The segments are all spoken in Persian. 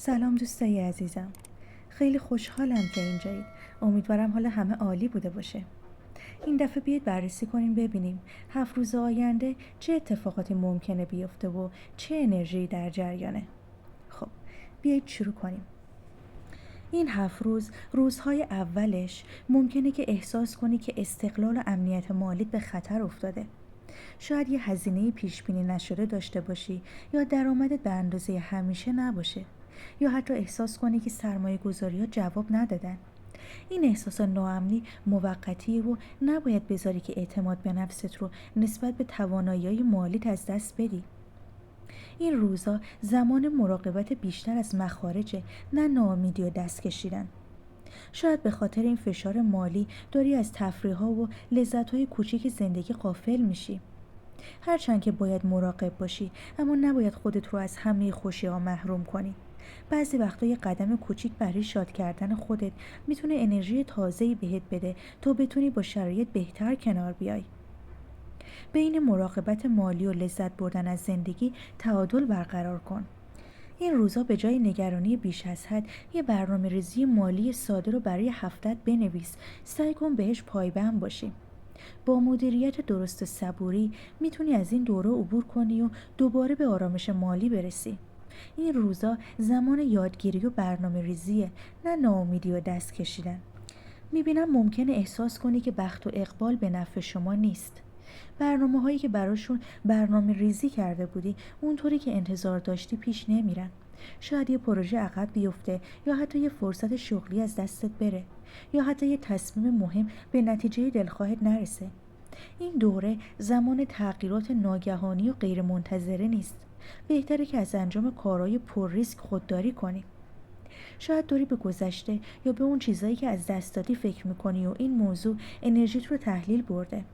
سلام دوستای عزیزم. خیلی خوشحالم که اینجایید. امیدوارم حال همه عالی بوده باشه. این دفعه بیاید بررسی کنیم ببینیم 7 روز آینده چه اتفاقاتی ممکنه بیفته و چه انرژی در جریانه. خب بیایید شروع کنیم. این 7 روز روزهای اولش ممکنه که احساس کنی که استقلال و امنیت مالیت به خطر افتاده. شاید یه هزینه پیش بینی نشده داشته باشی یا درآمدت به اندازه همیشه نباشه یا حتی احساس کنی که سرمایه گذاری ها جواب ندادن. این احساس ناامنی موقتیه و نباید بذاری که اعتماد به نفست رو نسبت به توانایی‌های مالیت از دست بدی. این روزا زمان مراقبت بیشتر از مخارجه، نه ناامیدی و دست کشیدن. شاید به خاطر این فشار مالی داری از تفریح‌ها و لذت‌های کوچیک زندگی غافل میشی. هرچند که باید مراقب باشی، اما نباید خودت رو از همه خوشی‌ها محروم کنی. بعضی وقتا یه قدم کوچیک برای شاد کردن خودت میتونه انرژی تازه‌ای بهت بده تا بتونی با شرایط بهتر کنار بیای. بین مراقبت مالی و لذت بردن از زندگی تعادل برقرار کن. این روزا به جای نگرانی بیش از حد یه برنامه‌ریزی مالی ساده رو برای هفته‌ت بنویس. سعی کن بهش پایبند باشی. با مدیریت درست و صبوری میتونی از این دوره عبور کنی و دوباره به آرامش مالی برسی. این روزا زمان یادگیری و برنامه ریزیه، نه ناامیدی و دست کشیدن. میبینم ممکنه احساس کنی که بخت و اقبال به نفع شما نیست. برنامه هایی که براشون برنامه ریزی کرده بودی اونطوری که انتظار داشتی پیش نمیرن. شاید یه پروژه عقب بیفته یا حتی یه فرصت شغلی از دستت بره یا حتی یه تصمیم مهم به نتیجه دلخواهت نرسه. این دوره زمان تغییرات ناگهانی و غیرمنتظره نیست. بهتره که از انجام کارهای پر ریسک خودداری کنی. شاید داری به گذشته یا به اون چیزایی که از دست دادی فکر میکنی و این موضوع انرژیت رو تحلیل برده.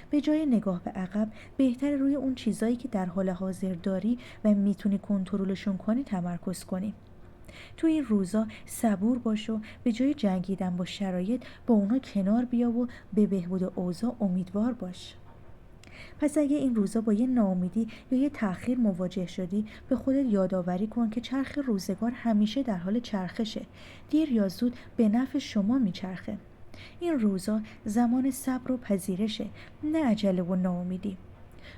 به جای نگاه به عقب بهتره روی اون چیزایی که در حال حاضر داری و میتونی کنترلشون کنی تمرکز کنی. تو این روزا صبور باش و به جای جنگیدن با شرایط با اونا کنار بیا و به بهبود اوضاع امیدوار باش. پس اگه این روزا با یه ناامیدی یا یه تأخیر مواجه شدی، به خودت یادآوری کن که چرخ روزگار همیشه در حال چرخشه. دیر یا زود به نفع شما میچرخه. این روزا زمان صبر و پذیرشه، نه عجله و ناامیدی.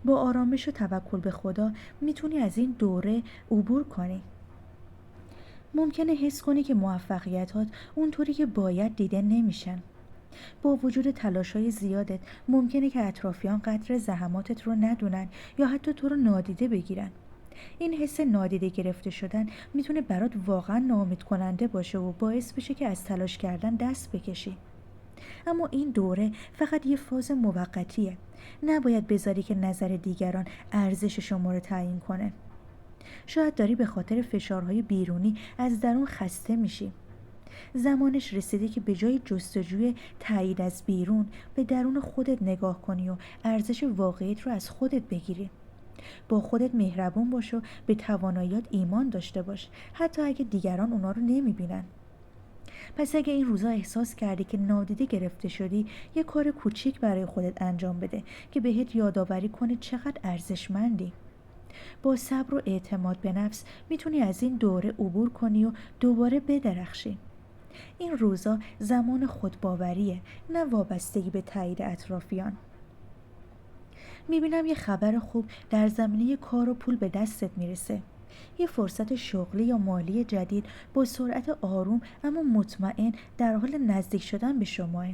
با آرامش و توکل به خدا میتونی از این دوره عبور کنی. ممکنه حس کنی که موفقیتات اونطوری که باید دیده نمیشن. با وجود تلاش‌های زیادت ممکنه که اطرافیان قدر زحماتت رو ندونن یا حتی تو رو نادیده بگیرن. این حس نادیده گرفته شدن میتونه برات واقعا ناامید کننده باشه و باعث بشه که از تلاش کردن دست بکشی. اما این دوره فقط یه فاز موقتیه. نباید بذاری که نظر دیگران ارزش شما رو تعیین کنه. شاید داری به خاطر فشارهای بیرونی از درون خسته میشی. زمانش رسیده که به جای جستجوی تایید از بیرون به درون خودت نگاه کنی و ارزش واقعیت رو از خودت بگیری. با خودت مهربون باش و به تواناییات ایمان داشته باش، حتی اگه دیگران اونا رو نمیبینن. پس اگه این روزا احساس کردی که نادیده گرفته شدی، یه کار کوچیک برای خودت انجام بده که بهت یادآوری کنه چقدر ارزشمندی. با صبر و اعتماد به نفس میتونی از این دوره عبور کنی و دوباره بدرخشی. این روزا زمان خودباوریه، نه وابستگی به تایید اطرافیان. میبینم یه خبر خوب در زمینه کار و پول به دستت میرسه. یه فرصت شغلی یا مالی جدید با سرعت آروم اما مطمئن در حال نزدیک شدن به شماه.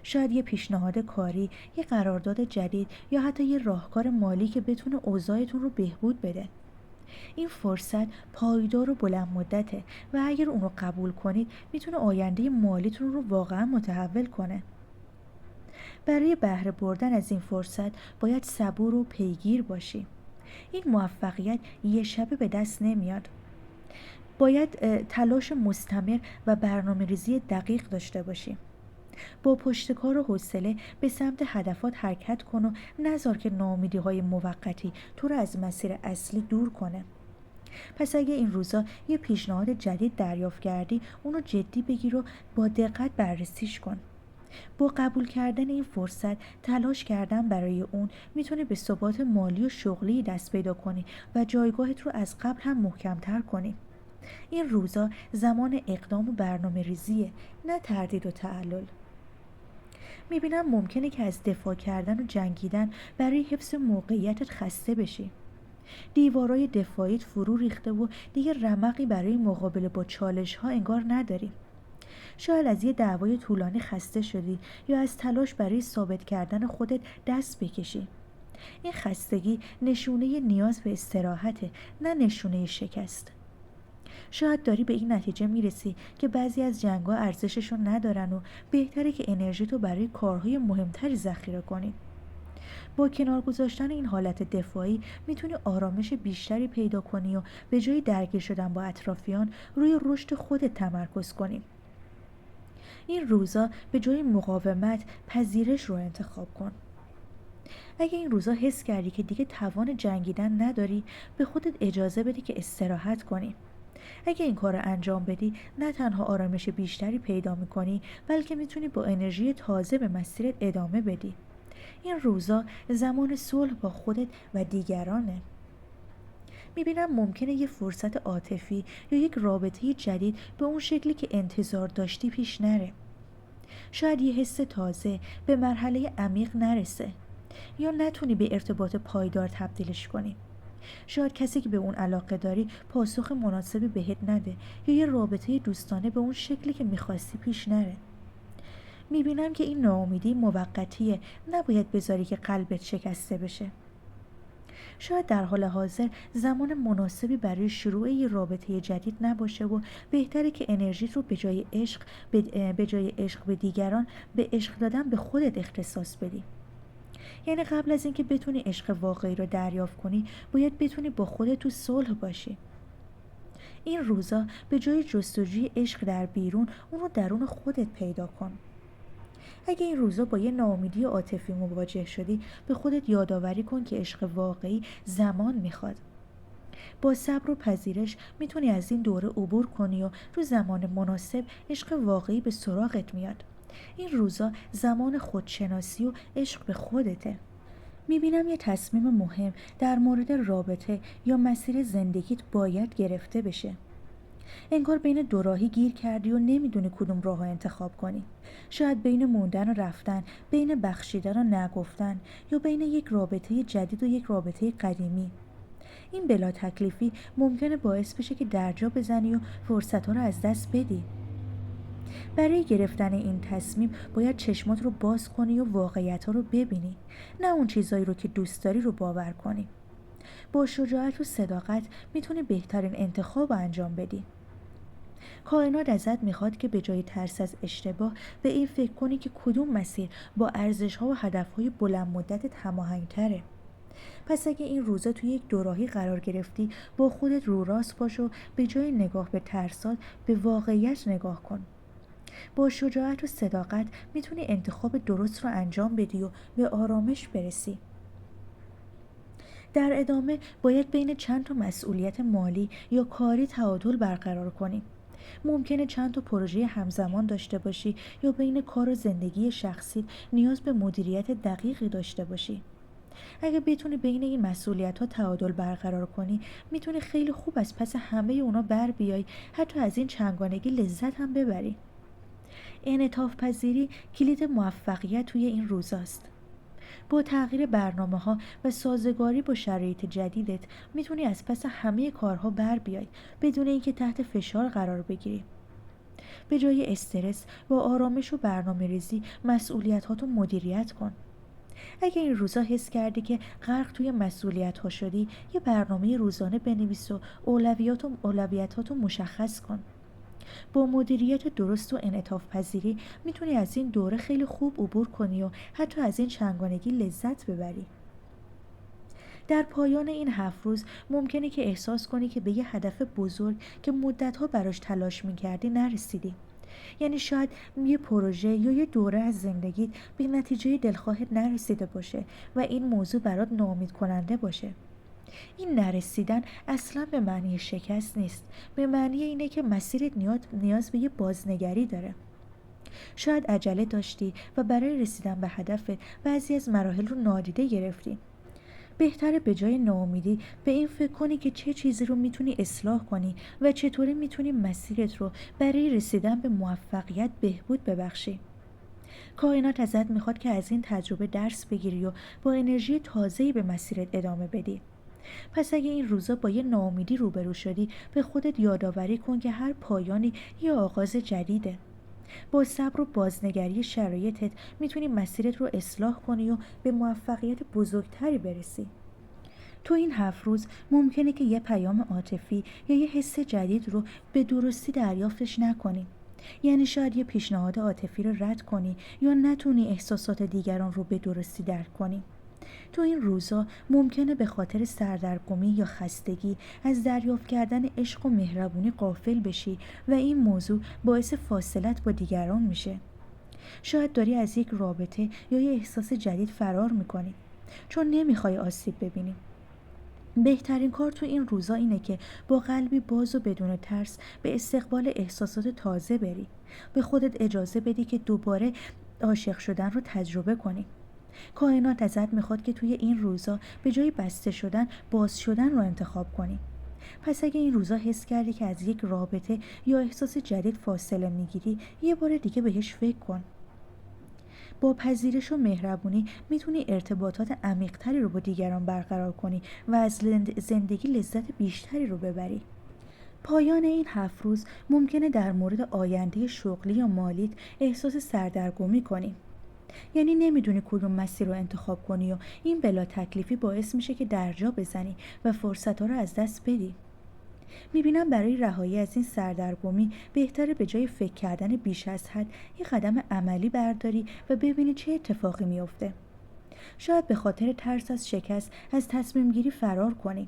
شاید یه پیشنهاد کاری، یه قرارداد جدید یا حتی یه راهکار مالی که بتونه اوضاعتون رو بهبود بده. این فرصت پایدار و بلند مدته و اگر اون رو قبول کنید میتونه آینده مالیتون رو واقعا متحول کنه. برای بهره بردن از این فرصت باید صبور و پیگیر باشی. این موفقیت یه شبه به دست نمیاد. باید تلاش مستمر و برنامه‌ریزی دقیق داشته باشی. با پشتکار و حوصله به سمت هدفات حرکت کن و نذار که ناامیدی‌های موقتی تو رو از مسیر اصلی دور کنه. پس اگه این روزا یه پیشنهاد جدید دریافت کردی، اونو جدی بگیر و با دقت بررسیش کن. با قبول کردن این فرصت، تلاش کردن برای اون میتونه به ثبات مالی و شغلی دست پیدا کنی و جایگاهت رو از قبل هم محکم‌تر کنی. این روزا زمان اقدام و برنامه ریزیه، نه تردید و تعلل. میبینم ممکنه که از دفاع کردن و جنگیدن برای حفظ موقعیتت خسته بشی. دیوارای دفاعیت فرو ریخته و دیگه رمقی برای مقابله با چالش ها انگار نداری. شاید از یه دعوای طولانی خسته شدی یا از تلاش برای ثابت کردن خودت دست بکشی. این خستگی نشونه نیاز به استراحته، نه نشونه شکست. شاید داری به این نتیجه میرسی که بعضی از جنگ‌ها ارزششون ندارن و بهتره که انرژی تو برای کارهای مهمتری ذخیره کنی. با کنار گذاشتن این حالت دفاعی میتونی آرامش بیشتری پیدا کنی و به جای درگیر شدن با اطرافیان روی رشد خودت تمرکز کنی. این روزا به جای مقاومت پذیرش رو انتخاب کن. اگه این روزا حس کردی که دیگه توان جنگیدن نداری، به خودت اجازه بده که استراحت کنی. اگه این کار رو انجام بدی، نه تنها آرامش بیشتری پیدا میکنی، بلکه میتونی با انرژی تازه به مسیرت ادامه بدی. این روزا زمان صلح با خودت و دیگرانه. میبینم ممکنه یه فرصت عاطفی یا یک رابطه جدید به اون شکلی که انتظار داشتی پیش نره. شاید یه حس تازه به مرحله عمیق نرسه یا نتونی به ارتباط پایدار تبدیلش کنی. شاید کسی که به اون علاقه داری پاسخ مناسبی بهت نده یا یه رابطه دوستانه به اون شکلی که میخواستی پیش نره. میبینم که این ناامیدی موقتیه، نباید بذاری که قلبت شکسته بشه. شاید در حال حاضر زمان مناسبی برای شروع یه رابطه جدید نباشه و بهتره که انرژیت رو به جای عشق به دیگران، به عشق دادن به خودت اختصاص بدی. یعنی قبل از اینکه بتونی عشق واقعی رو دریافت کنی، باید بتونی با خودت تو صلح باشی. این روزا به جای جستجوی عشق در بیرون، اون رو درون خودت پیدا کن. اگه این روزا با یه ناامیدی عاطفی مواجه شدی، به خودت یادآوری کن که عشق واقعی زمان میخواد. با صبر و پذیرش میتونی از این دوره عبور کنی و تو زمان مناسب عشق واقعی به سراغت میاد. این روزا زمان خودشناسی و عشق به خودته. میبینم یه تصمیم مهم در مورد رابطه یا مسیر زندگیت باید گرفته بشه. انگار بین دو راهی گیر کردی و نمیدونی کدوم راه رو انتخاب کنی. شاید بین موندن و رفتن، بین بخشیدن و نگفتن، یا بین یک رابطه جدید و یک رابطه قدیمی. این بلا تکلیفی ممکنه باعث بشه که درجا بزنی و فرصت‌ها رو از دست بدی. برای گرفتن این تصمیم باید چشمات رو باز کنی و واقعیت‌ها رو ببینی، نه اون چیزایی رو که دوست داری رو باور کنی. با شجاعت و صداقت میتونی بهترین انتخاب رو انجام بدی. کائنات ازت میخواد که به جای ترس از اشتباه به این فکر کنی که کدوم مسیر با ارزش‌ها و هدف‌های بلند مدتت هماهنگ‌تره. پس اگه این روزا توی یک دوراهی قرار گرفتی، با خودت رو راست باش و به جای نگاه به ترسات به واقعیت نگاه کن. با شجاعت و صداقت میتونی انتخاب درست رو انجام بدی و به آرامش برسی. در ادامه باید بین چند تا مسئولیت مالی یا کاری تعادل برقرار کنی. ممکنه چند تا پروژه همزمان داشته باشی یا بین کار و زندگی شخصی نیاز به مدیریت دقیقی داشته باشی. اگه بتونی بین این مسئولیت‌ها تعادل برقرار کنی، میتونی خیلی خوب از پس همه اونا بر بیای، حتی از این چنگانگی لذت هم ببری. انعطاف پذیری کلید موفقیت توی این روزاست. با تغییر برنامه‌ها و سازگاری با شرایط جدیدت میتونی از پس همه کارها بر بیای بدون اینکه تحت فشار قرار بگیری. به جای استرس با آرامش و برنامه‌ریزی مسئولیت‌هاتو مدیریت کن. اگه این روزا حس کردی که غرق توی مسئولیت‌ها شدی، یه برنامه روزانه بنویس و اولویتاتو مشخص کن. با مدیریت درست و انعطاف پذیری میتونی از این دوره خیلی خوب عبور کنی و حتی از این چنگانگی لذت ببری. در پایان این 7 روز ممکنه که احساس کنی که به یه هدف بزرگ که مدت‌ها براش تلاش می‌کردی نرسیدی. یعنی شاید یه پروژه یا یه دوره از زندگیت به نتیجه دلخواهت نرسیده باشه و این موضوع برات ناامید کننده باشه. این نرسیدن اصلا به معنی شکست نیست، به معنی اینه که مسیرت نیاز به یه بازنگری داره. شاید عجله داشتی و برای رسیدن به هدفت بعضی از مراحل رو نادیده گرفتی. بهتره به جای ناامیدی به این فکر کنی که چه چیزی رو میتونی اصلاح کنی و چطوری میتونی مسیرت رو برای رسیدن به موفقیت بهبود ببخشی. کائنات ازت میخواد که از این تجربه درس بگیری و با انرژی تازه‌ای به مسیرت ادامه بدی. پس اگه این روزا با یه ناامیدی روبرو شدی، به خودت یادآوری کن که هر پایانی یه آغاز جدیده. با صبر و بازنگری شرایطت میتونی مسیرت رو اصلاح کنی و به موفقیت بزرگتری برسی. تو این 7 روز ممکنه که یه پیام عاطفی یا یه حس جدید رو به درستی دریافتش نکنی. یعنی شاید یه پیشنهاد عاطفی رو رد کنی یا نتونی احساسات دیگران رو به درستی درک کنی. تو این روزا ممکنه به خاطر سردرگمی یا خستگی از دریافت کردن عشق و مهربونی غافل بشی و این موضوع باعث فاصلت با دیگران میشه. شاید داری از یک رابطه یا یه احساس جدید فرار میکنی چون نمیخوای آسیب ببینی. بهترین کار تو این روزا اینه که با قلبی باز و بدون ترس به استقبال احساسات تازه بری. به خودت اجازه بدی که دوباره عاشق شدن رو تجربه کنی. کائنات ازت میخواد که توی این روزا به جای بسته شدن باز شدن رو انتخاب کنی. پس اگه این روزا حس کردی که از یک رابطه یا احساس جدید فاصله میگیری، یه بار دیگه بهش فکر کن. با پذیرش و مهربونی میتونی ارتباطات عمیق‌تری رو با دیگران برقرار کنی و از زندگی لذت بیشتری رو ببری. پایان این 7 روز ممکنه در مورد آینده شغلی یا مالیت احساس سردرگمی کنی. یعنی نمیدونی کدوم مسیر رو انتخاب کنی و این بلا تکلیفی باعث میشه که درجا بزنی و فرصت‌ها رو از دست بدی. میبینم برای رهایی از این سردرگمی بهتره به جای فکر کردن بیش از حد یه قدم عملی برداری و ببینی چه اتفاقی میفته. شاید به خاطر ترس از شکست از تصمیم گیری فرار کنی.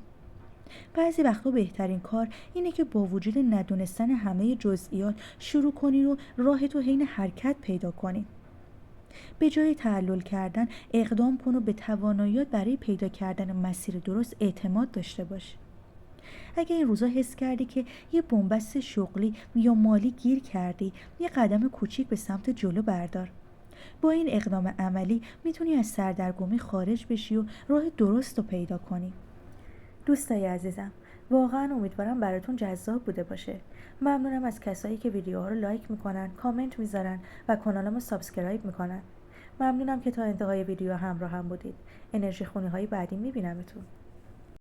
بعضی وقتا بهترین کار اینه که با وجود ندونستن همه جزئیات شروع کنی و راهتو حین حرکت پیدا کنی. به جای تعلل کردن اقدام کن و به تواناییات برای پیدا کردن مسیر درست اعتماد داشته باش. اگه این روزا حس کردی که یه بنبست شغلی یا مالی گیر کردی، یه قدم کوچیک به سمت جلو بردار. با این اقدام عملی میتونی از سردرگمی خارج بشی و راه درست رو پیدا کنی. دوستای عزیزم، واقعا امیدوارم براتون جذاب بوده باشه. ممنونم از کسایی که ویدیوها رو لایک میکنن، کامنت میذارن و کانالمو سابسکرایب میکنن. ممنونم که تا انتهای ویدیو همراه هم بودید. انرژی خونی های بعدی میبینمتون.